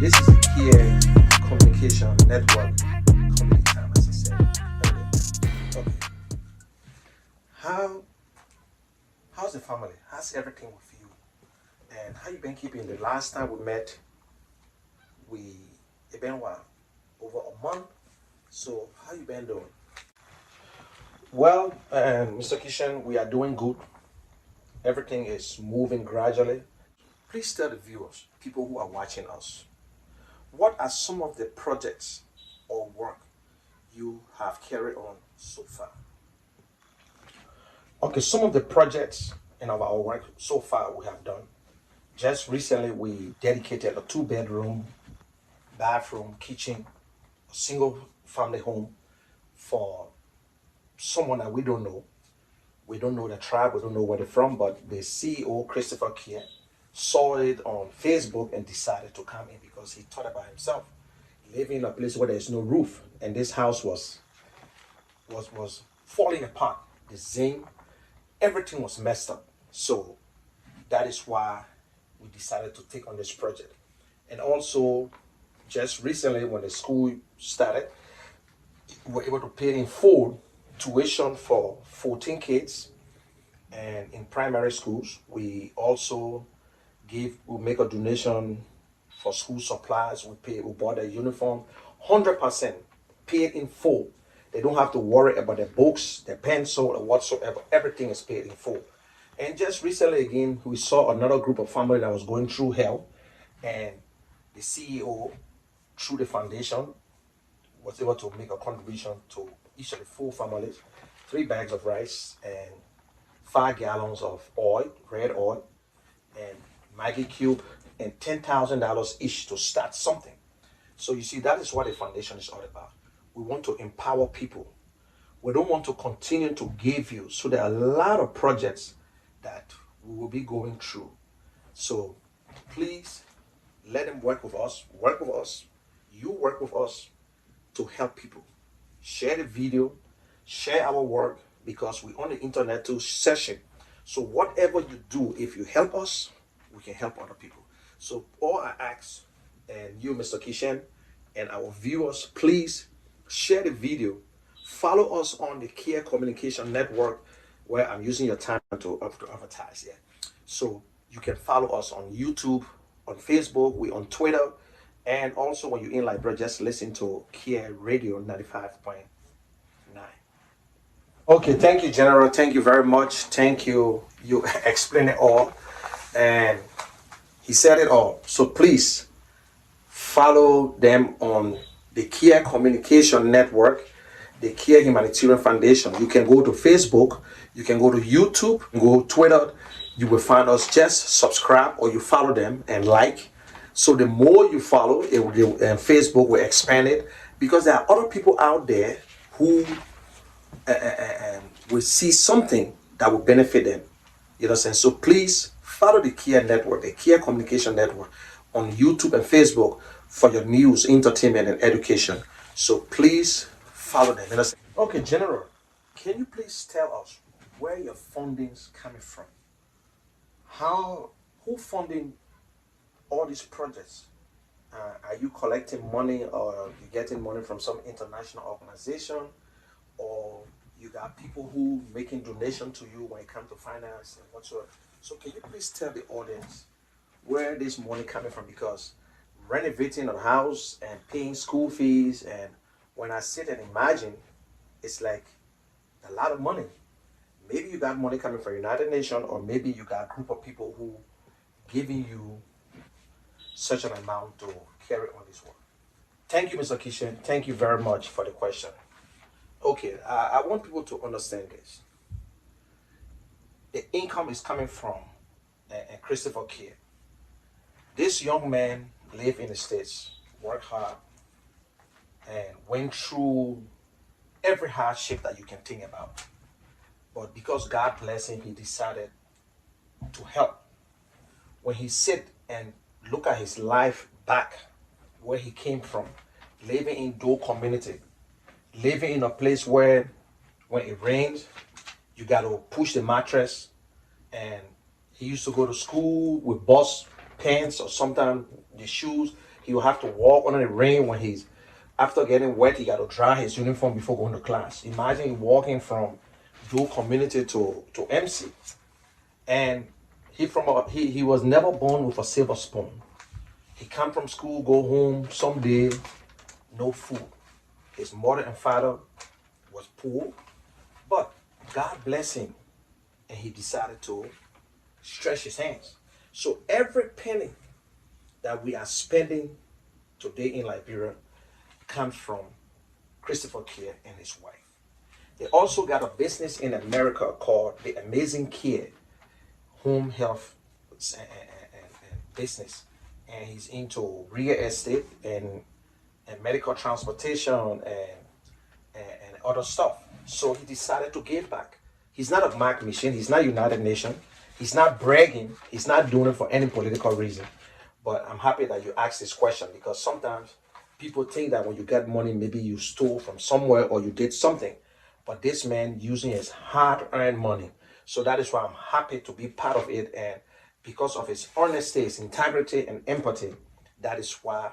This is the Kear Communication Network Community Time, as I said earlier. Okay. How how's the family? How's everything with you? And how you been keeping? The last time we met, we it been what, over a month. So how you been doing? Well, Mr. Kishan, we are doing good. Everything is moving gradually. Please tell the viewers, people who are watching us, what are some of the projects or work you have carried on so far? Okay, some of the projects and of our work so far we have done. Just recently, we dedicated a two-bedroom, bathroom, kitchen, a single family home for someone that we don't know. We don't know the tribe, we don't know where they're from, but the CEO, Christopher Kear, saw it on Facebook and decided to come in because he thought about himself living in a place where there's no roof, and this house was falling apart. The zinc, everything was messed up. So that is why we decided to take on this project. And also, just recently, when the school started, we were able to pay in full tuition for 14 kids. And in primary schools, we make a donation for school supplies. We bought a uniform, 100% paid in full. They don't have to worry about the books, the pencil, or whatsoever. Everything is paid in full. And just recently again, we saw another group of family that was going through hell, and the CEO, through the foundation, was able to make a contribution to each of the four families, 3 bags of rice and 5 gallons of oil, red oil, and Maggie cube, and $10,000 each to start something. So you see, that is what the foundation is all about. We want to empower people. We don't want to continue to give you. So there are a lot of projects that we will be going through. So please let them work with us. Work with us. You work with us to help people. Share the video, share our work, because we're on the internet to session. So whatever you do, if you help us, we can help other people. So all I ask, and you, Mr. Kishan, and our viewers, please share the video. Follow us on the Kear Communication Network, where I'm using your time to advertise here. So you can follow us on YouTube, on Facebook, we on Twitter, and also when you're in library, just listen to Kear Radio 95.9. Okay, thank you, General. Thank you very much. Thank you. You explained it all, and he said it all. So please follow them on the Kear Communication Network, the Kear Humanitarian Foundation. You can go to Facebook, you can go to YouTube, go to Twitter. You will find us. Just subscribe or you follow them and like. So the more you follow, Facebook will expand it, because there are other people out there who will see something that will benefit them. You know what I'm saying? So please follow the Kear Network, the Kear Communication Network on YouTube and Facebook for your news, entertainment, and education. So please follow them. You know what I'm saying? Okay, General, can you please tell us where your funding's coming from? Who funding all these projects? Are you collecting money, or you getting money from some international organization, or you got people who making donation to you when it comes to finance and whatsoever? So can you please tell the audience where this money coming from? Because renovating a house and paying school fees, and when I sit and imagine, it's like a lot of money. Maybe you got money coming from United Nations, or maybe you got a group of people who giving you such an amount to carry on this work. Thank you, Mr. Kishan. Thank you very much for the question. Okay, I want people to understand this. The income is coming from Christopher Kear. This young man lived in the States, worked hard, and went through every hardship that you can think about. But because God blessed him, he decided to help. When he sit and look at his life back, where he came from, living in Doe community, living in a place where when it rains, you got to push the mattress, and he used to go to school with bus pants or sometimes the shoes. He will have to walk under the rain when he's after getting wet. He got to dry his uniform before going to class. Imagine walking from Dual community to MC, and he was never born with a silver spoon. He come from school, go home someday, no food. His mother and father was poor, but God bless him, and he decided to stretch his hands. So every penny that we are spending today in Liberia comes from Christopher Kear and his wife. They also got a business in America called the Amazing Kear Home Health and Business. And he's into real estate and medical transportation and other stuff. So he decided to give back. He's not a mark mission. He's not United Nations. He's not bragging. He's not doing it for any political reason. But I'm happy that you asked this question, because sometimes people think that when you get money, maybe you stole from somewhere or you did something. But this man using his hard-earned money. So that is why I'm happy to be part of it. And because of his honesty, his integrity, and empathy, that is why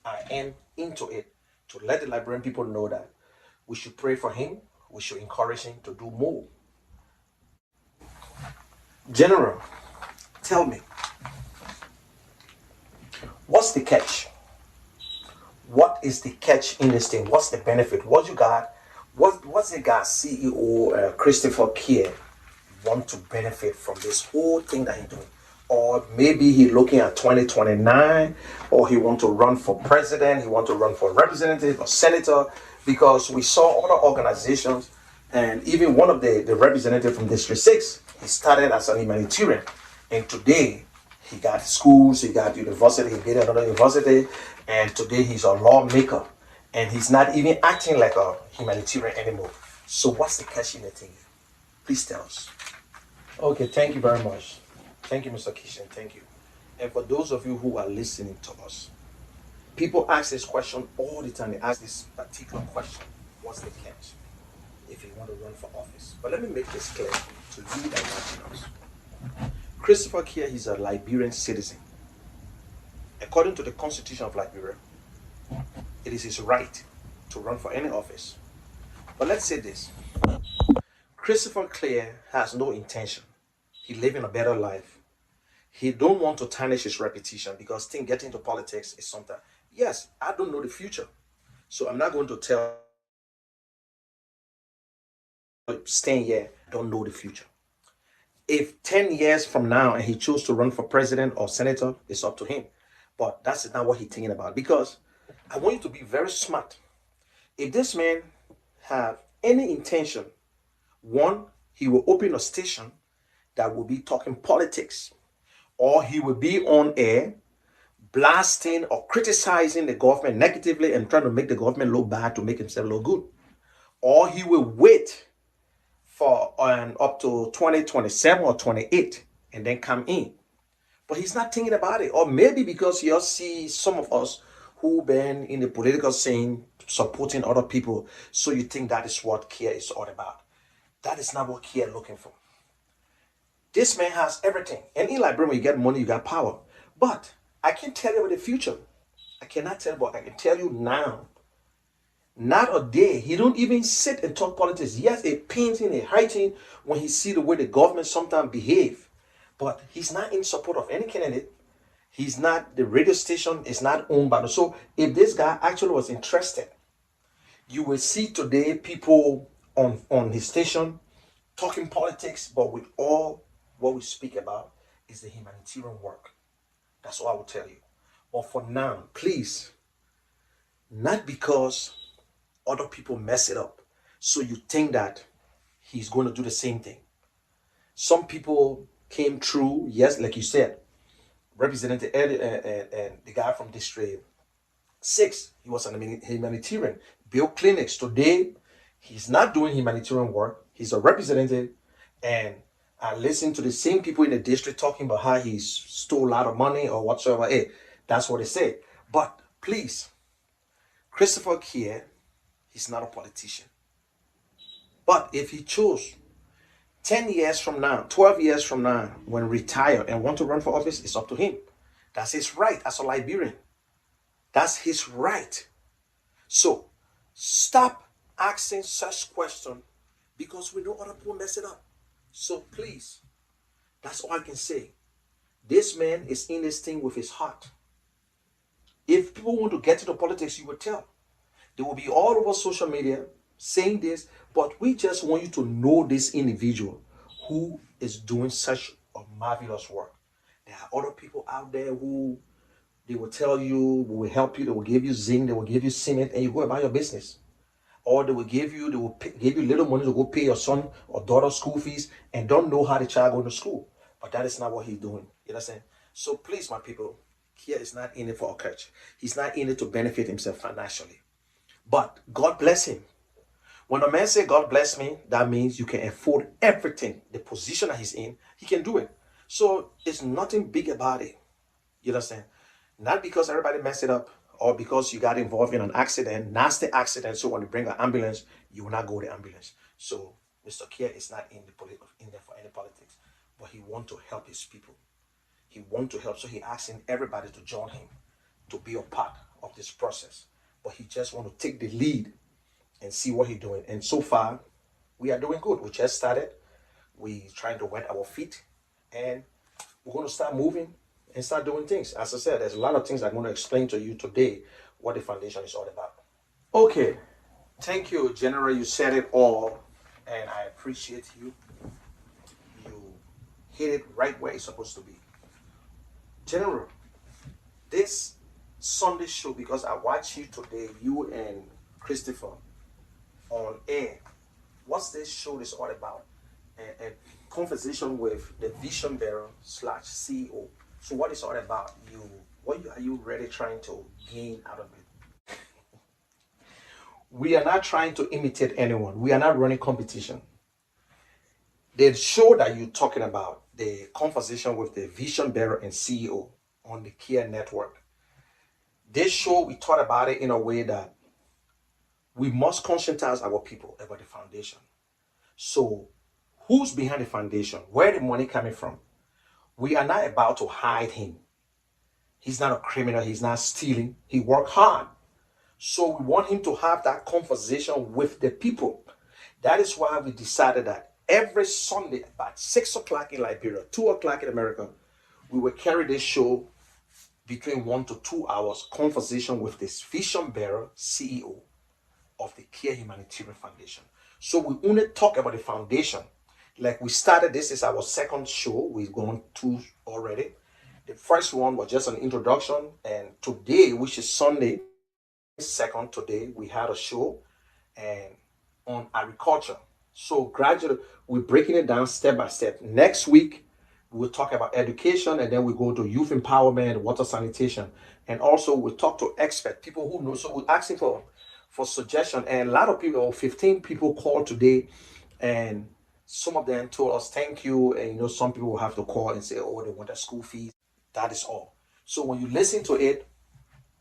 I am into it, to let the Liberian people know that we should pray for him. We should encourage him to do more. General, tell me, what's the catch? What is the catch in this thing? What's the benefit? What you got? What's the guy CEO Christopher Kear want to benefit from this whole thing that he's doing? Or maybe he looking at 2029, or he want to run for president, he want to run for representative or senator, because we saw other organizations, and even one of the representatives from District 6, he started as an humanitarian, and today he got schools, he got university, he did another university, and today he's a lawmaker, and he's not even acting like a humanitarian anymore. So what's the catch in the thing? Please tell us. Okay, thank you very much. Thank you, Mr. Kishan. Thank you. And for those of you who are listening to us, people ask this question all the time. They ask this particular question: what's the catch if you want to run for office? But let me make this clear to you that are watching us. Christopher Kear, he's a Liberian citizen. According to the Constitution of Liberia, it is his right to run for any office. But let's say this: Christopher Kear has no intention. He living a better life. He don't want to tarnish his reputation, because getting into politics is something. Yes, I don't know the future, so I'm not going to tell staying here. Don't know the future. If 10 years from now and he chose to run for president or senator, it's up to him. But that's not what he's thinking about, because I want you to be very smart. If this man have any intention, one, he will open a station that will be talking politics, or he will be on air blasting or criticizing the government negatively and trying to make the government look bad to make himself look good. Or he will wait for up to 2027 or 28 and then come in. But he's not thinking about it. Or maybe because you see some of us who been in the political scene supporting other people, so you think that is what Kear is all about. That is not what Kear looking for. This man has everything. And in Liberia, when you get money, you got power. But I can't tell you about the future. I cannot tell you, but I can tell you now. Not a day. He don't even sit and talk politics. Yes, it pains him, it hurts him when he see the way the government sometimes behave. But he's not in support of any candidate. He's not, the radio station is not owned by the. So if this guy actually was interested, you will see today people on his station talking politics, but with all what we speak about is the humanitarian work. That's all I will tell you. But for now, please, not because other people mess it up, so you think that he's going to do the same thing. Some people came through, yes, like you said, Representative Eddie and the guy from District 6, he was a humanitarian, built clinics. Today, he's not doing humanitarian work. He's a representative, and I listen to the same people in the district talking about how he stole a lot of money or whatsoever. Hey, that's what they say. But please, Christopher Kear, he's not a politician. But if he chose 10 years from now, 12 years from now, when retire and want to run for office, it's up to him. That's his right as a Liberian. That's his right. So stop asking such questions because we know other people mess it up. So please, that's all I can say. This man is in this thing with his heart. If people want to get into politics, you will tell. They will be all over social media saying this, but we just want you to know this individual who is doing such a marvelous work. There are other people out there who they will tell you, will help you, they will give you zinc, they will give you cement, and you go about your business. Or they will give you little money to go pay your son or daughter's school fees and don't know how the child going to school. But that is not what he's doing. You understand? So please, my people, Kear is not in it for a catch. He's not in it to benefit himself financially. But God bless him. When a man say God bless me, that means you can afford everything. The position that he's in, he can do it. So it's nothing big about it. You understand? Not because everybody messed it up or because you got involved in an accident, nasty accident. So when you bring an ambulance, you will not go to the ambulance. So Mr. Kear is not in there for any politics, but he want to help his people. He want to help, so he asking everybody to join him to be a part of this process. But he just want to take the lead and see what he's doing. And so far, we are doing good. We just started. We trying to wet our feet, and we're going to start moving and start doing things. As I said, there's a lot of things I'm going to explain to you today what the foundation is all about. Okay, thank you, General. You said it all, and I appreciate you. You hit it right where it's supposed to be. General, this Sunday show, because I watched you today, you and Christopher on air. What's this show is all about? A conversation with the vision bearer / CEO. So what is all about? Are you really trying to gain out of it? We are not trying to imitate anyone. We are not running competition. The show that you're talking about, the conversation with the vision bearer and CEO on the Kear network. This show, we thought about it in a way that we must conscientize our people about the foundation. So who's behind the foundation? Where the money coming from? We are not about to hide him. He's not a criminal. He's not stealing. He worked hard. So we want him to have that conversation with the people. That is why we decided that every Sunday about 6 o'clock in Liberia, 2 o'clock in America, we will carry this show between 1 to 2 hours, conversation with this vision bearer, CEO of the Kear Humanitarian Foundation. So we only talk about the foundation. Like we started, this is our second show. We've gone 2 already. The first one was just an introduction. And today, which is Sunday, second today, we had a show and on agriculture. So gradually, we're breaking it down step by step. Next week, we'll talk about education, and then we go to youth empowerment, water sanitation. And also we'll talk to experts, people who know. So we're asking for suggestion. And a lot of people, 15 people called today, and some of them told us thank you. And some people will have to call and say, oh, they want their school fees. That is all. So when you listen to it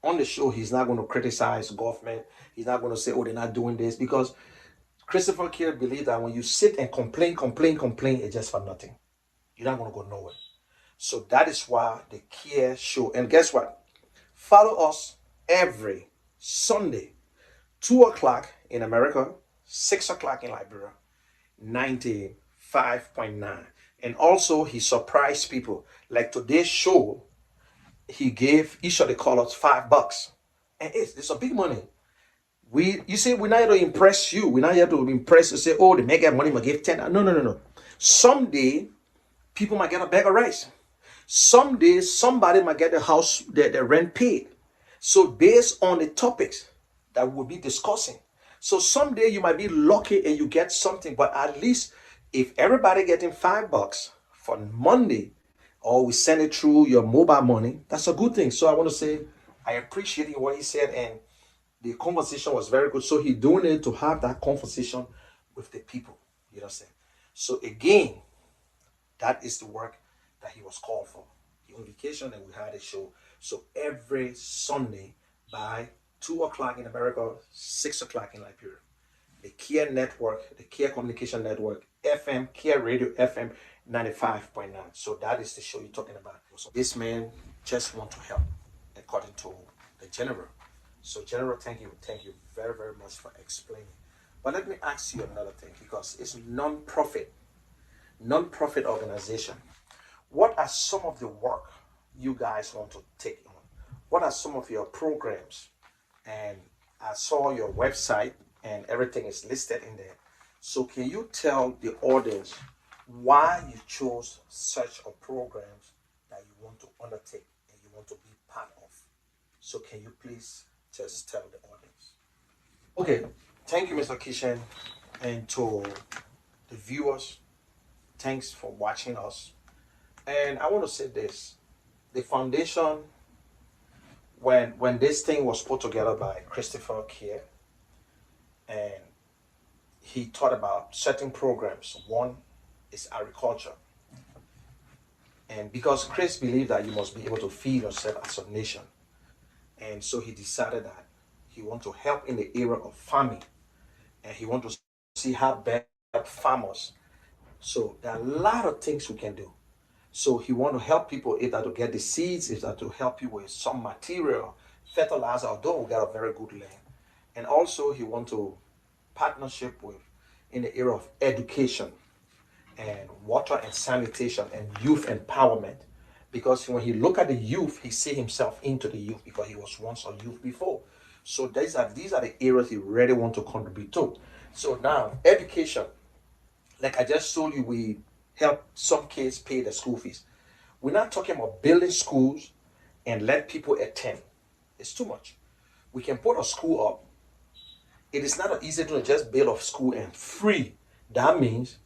on the show, he's not going to criticize government. He's not going to say, oh, they're not doing this, because Christopher Kear believes that when you sit and complain, it's just for nothing. You're not going to go nowhere. So that is why the Kear show. And guess what? Follow us every Sunday, 2 o'clock in America, 6 o'clock in Liberia, 95.9. And also, he surprised people. Like today's show, he gave each of the callers $5. And it's a big money. You say we're not here to impress you. We're not here to impress you. Say, oh, the mega money might give 10. No. Someday, people might get a bag of rice. Someday, somebody might get the house, the rent paid. So based on the topics that we'll be discussing. So someday you might be lucky and you get something, but at least if everybody getting $5 for Monday, or we send it through your mobile money, that's a good thing. So I want to say, I appreciate what he said, and the conversation was very good. So he doing it to have that conversation with the people. You know what I'm saying? So again, that is the work that he was called for. He on vacation and we had a show. So every Sunday by 2 o'clock in America, 6 o'clock in Liberia. The Kear Network, the Kear Communication Network, FM, Kear Radio FM 95.9. So that is the show you're talking about. So this man just want to help, according to the general. So general, thank you very, very much for explaining. But let me ask you another thing, because it's non-profit organization. What are some of the work you guys want to take on? What are some of your programs? And I saw your website and everything is listed in there. So can you tell the audience why you chose such a programs that you want to undertake and you want to be part of? So can you please just tell the audience? Okay, thank you, Mr. Kishan, and to the viewers, thanks for watching us. And I want to say this: the foundation, when this thing was put together by Christopher Kear, and he thought about certain programs. One is agriculture, and because Chris believed that you must be able to feed yourself as a nation, and so he decided that he want to help in the area of farming, and he want to see how best farmers. So there are a lot of things we can do. So he want to help people either to get the seeds, either to help you with some material, fertilizer, although we got a very good land. And also he want to partnership with in the area of education and water and sanitation and youth empowerment. Because when he look at the youth, he see himself into the youth because he was once a youth before. So these are the areas he really want to contribute to. So now education, like I just told you, we help some kids pay the school fees. We're not talking about building schools and let people attend. It's too much. We can put a school up. It is not easy to just build a school and free. That means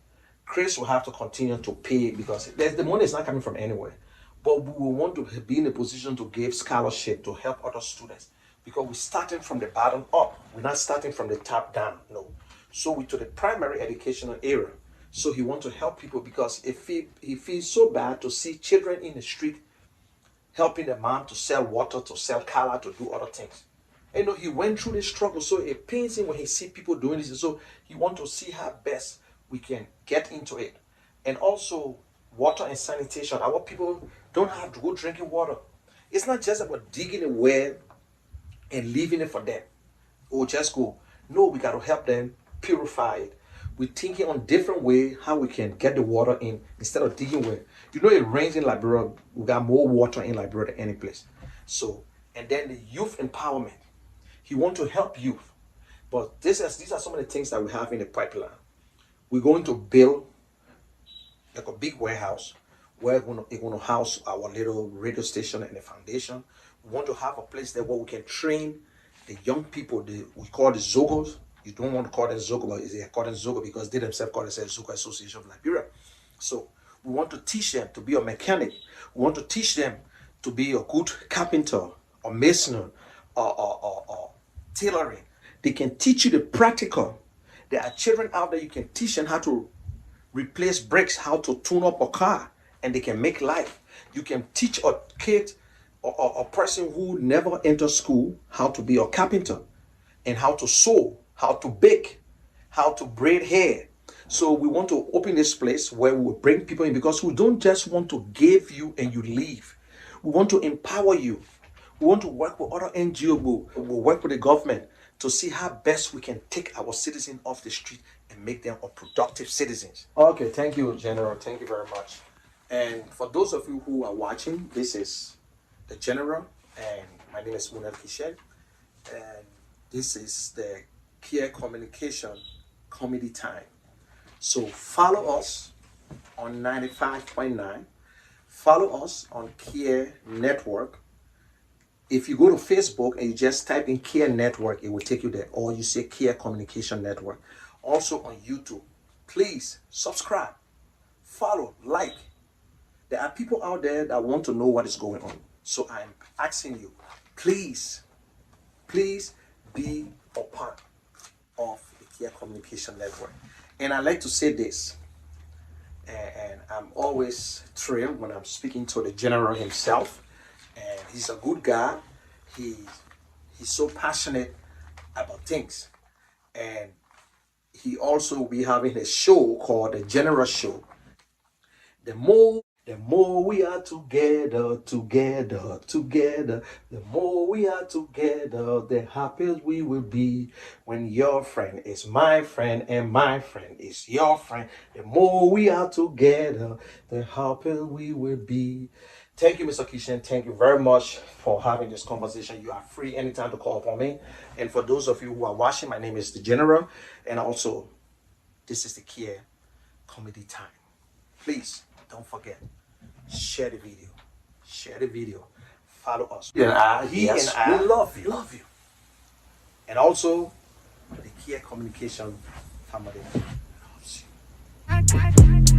Chris will have to continue to pay because the money is not coming from anywhere. But we will want to be in a position to give scholarship to help other students because we're starting from the bottom up. We're not starting from the top down. No. So we to the primary educational area. So he wants to help people because if he feels so bad to see children in the street helping the mom to sell water, to sell color, to do other things. And you know, he went through this struggle, so it pains him when he see people doing this. So he wants to see how best we can get into it. And also water and sanitation. Our people don't have good drinking water. It's not just about digging a well and leaving it for them or just go. No, we got to help them purify it. We're thinking on different way how we can get the water in instead of digging well. You know, it rains in Liberia. We got more water in Liberia than any place. So, and then the youth empowerment. He want to help youth. But these are some of the things that we have in the pipeline. We're going to build like a big warehouse where we're going to house our little radio station and the foundation. We want to have a place there where we can train the young people. We call the Zogos. You don't want to call them Zogo, but they call them Zogo because they themselves call themselves Zogo Association of Liberia. So we want to teach them to be a mechanic. We want to teach them to be a good carpenter or mason or tailoring. They can teach you the practical. There are children out there you can teach them how to replace brakes, how to tune up a car, and they can make life. You can teach a kid or a person who never entered school how to be a carpenter and how to sew, how to bake, how to braid hair. So we want to open this place where we will bring people in because we don't just want to give you and you leave. We want to empower you. We want to work with other NGOs. We'll work with the government to see how best we can take our citizens off the street and make them a productive citizens. Okay, thank you, General. Thank you very much. And for those of you who are watching, this is the General, and my name is Munad Kishen, and this is the Kear Communication Comedy Time. So follow us on 95.9. Follow us on Kear Network. If you go to Facebook and you just type in Kear Network, it will take you there. Or you say Kear Communication Network. Also on YouTube. Please subscribe, follow, like. There are people out there that want to know what is going on. So I'm asking you, please be a part of the Kear Communication Network. And I like to say this, and I'm always thrilled when I'm speaking to the General himself. And he's a good guy. He's so passionate about things. And he also will be having a show called the General Show. The more The more we are together, together, the more we are together, the happier we will be. When your friend is my friend and my friend is your friend, the more we are together, the happier we will be. Thank you, Mr. Kishan. Thank you very much for having this conversation. You are free anytime to call upon me. And for those of you who are watching, my name is The General. And also, this is the Kear Comedy Time. Please don't forget, share the video. Share the video. Follow us. He and I love you. Love you. And also, the Kear Communication family loves you.